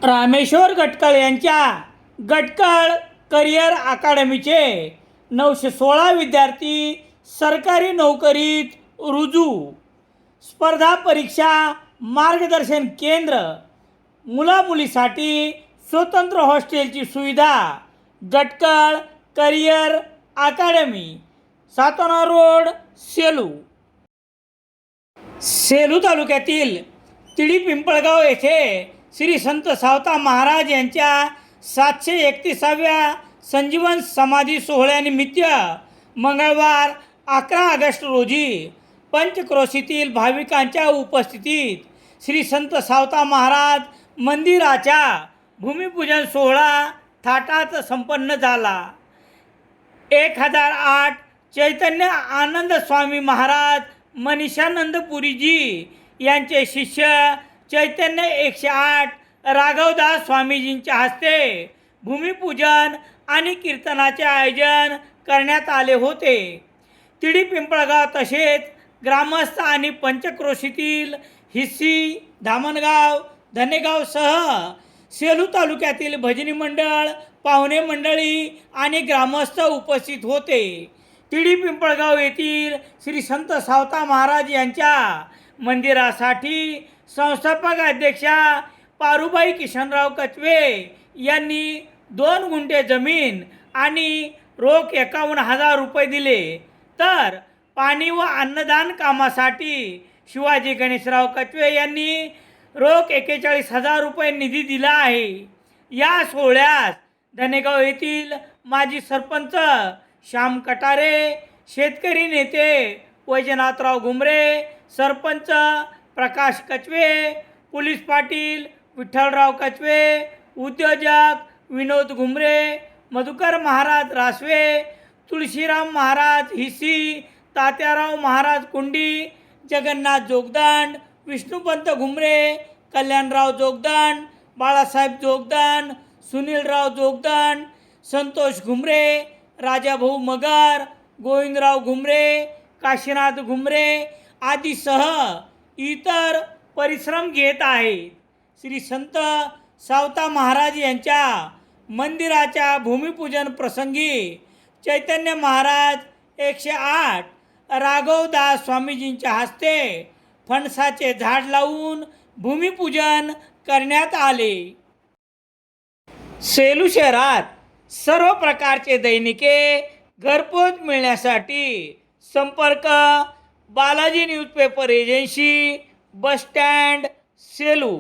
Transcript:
रामेश्वर गटकळ यांच्या गटकळ करिअर अकादमीचे 916 विद्यार्थी सरकारी नोकरीत रुजू. स्पर्धा परीक्षा मार्गदर्शन केंद्र, मुलामुलीसाठी स्वतंत्र हॉस्टेलची सुविधा. गटकळ करिअर अकादमी, सातोना रोड, सेलू. सेलू तालुक्यातील तिडी पिंपळगाव येथे श्री संत सावता महाराज यांच्या 731व्या संजीवन समाधी सोहळ्यानिमित्त मंगळवार 11 ऑगस्ट रोजी पंचक्रोशीतील भाविकांच्या उपस्थितीत श्री संत सावता महाराज मंदिराचा भूमिपूजन सोहळा थाटात संपन्न झाला. 1008 चैतन्य आनंद स्वामी महाराज मनीषानंदपुरीजी यांचे शिष्य चैतन्य 108 राघवदास स्वामीजींच्या हस्ते भूमिपूजन आणि कीर्तनाचे आयोजन करण्यात आले होते. तिडी पिंपळगाव तसेच ग्रामस्थ आणि पंचक्रोशीतील हिस्सी, धामणगाव, धनेगावसह सेलू तालुक्यातील भजनी मंडळ, पाहुणे मंडळी आणि ग्रामस्थ उपस्थित होते. तिडी पिंपळगाव येथील श्री संत सावता महाराज यांच्या मंदिरासाठी संस्थापक अध्यक्षा पारुबाई किशनराव कचवे यांनी 2 गुंठे जमीन आणि रोख 51,000 रुपये दिले, तर पाणी व अन्नदान कामासाठी शिवाजी गणेशराव कचवे यांनी रोख 41,000 रुपये निधी दिला आहे. या सोहळ्यास धनेगाव येथील माजी सरपंच श्याम कटारे, शेतकरी नेते वैजनाथराव घुमरे, सरपंच प्रकाश कचवे, पोलीस पाटील विठ्ठलराव कचवे, उद्योजक विनोद घुमरे, मधुकर महाराज रासवे, तुळशीराम महाराज हिसी, तात्याराव महाराज कुंडी, जगन्नाथ जोगदंड, विष्णुपंत घुमरे, कल्याणराव जोगदंड, बाळासाहेब जोगदंड, सुनीलराव जोगदंड, संतोष घुमरे, राजाभाऊ मगर, गोविंदराव घुमरे, काशीनाथ घुमरे आदीसह इतर परिश्रम घेत आहेत. श्री संत सावता महाराज यांच्या मंदिराच्या भूमिपूजन प्रसंगी चैतन्य महाराज 108 राघवदास स्वामीजींच्या हस्ते फणसाचे झाड लावून भूमिपूजन करण्यात आले. सेलू शहरात सर्व प्रकारचे दैनिके घरपोच मिळण्यासाठी संपर्क Balaji newspaper agency, bus stand, Selu.